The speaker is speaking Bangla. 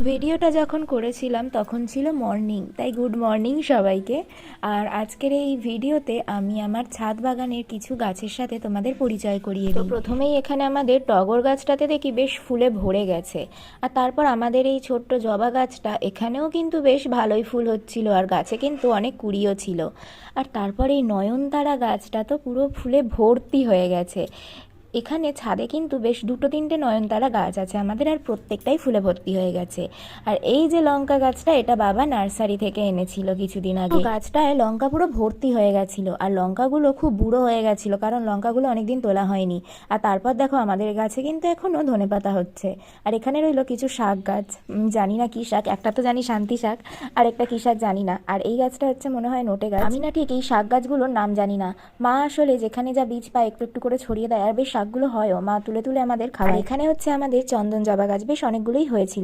ভিডিওটা যখন করেছিলাম তখন ছিল মর্নিং, তাই গুড মর্নিং সবাইকে। আর আজকের এই ভিডিওতে আমি আমার ছাদ বাগানের কিছু গাছের সাথে তোমাদের পরিচয় করিয়ে দিই। তো প্রথমেই এখানে আমাদের টগর গাছটাতে দেখি বেশ ফুলে ভরে গেছে, আর তারপর আমাদের এই ছোট্ট জবা গাছটা, এখানেও কিন্তু বেশ ভালোই ফুল হচ্ছিল, আর গাছে কিন্তু অনেক কুড়িও ছিল। আর তারপর এই নয়নতারা গাছটা তো পুরো ফুলে ভর্তি হয়ে গেছে। এখানে ছাদে কিন্তু বেশ দুটো তিনটে নয়নতারা গাছ আছে আমাদের, আর প্রত্যেকটাই ফুলে ভর্তি হয়ে গেছে। আর এই যে লঙ্কা গাছটা, এটা বাবা নার্সারি থেকে এনেছিল কিছুদিন আগে। গাছটায় লঙ্কা পুরো ভর্তি হয়ে গেছিল, আর লঙ্কাগুলো খুব বুড়ো হয়ে গেছিল, কারণ লঙ্কাগুলো অনেকদিন তোলা হয়নি। আর তারপর দেখো আমাদের গাছে কিন্তু এখনো ধনেপাতা হচ্ছে। আর এখানে রইলো কিছু শাক গাছ, জানি না কি শাক, একটা তো জানি শান্তি শাক, আর একটা কি শাক জানি না। আর এই গাছটা হচ্ছে মনে হয় নোটে গাছ। আমি না ঠিক এই শাক গাছগুলোর নাম জানি না, মা আসলে যেখানে যা বীজ পায় একটু একটু করে ছড়িয়ে দেয়, আর বেশ শাকগুলো হয়ও, মা তুলে তুলে আমাদের খাওয়ায়। এখানে হচ্ছে আমাদের চন্দন জবা গাছ, বেশ অনেকগুলোই হয়েছিল।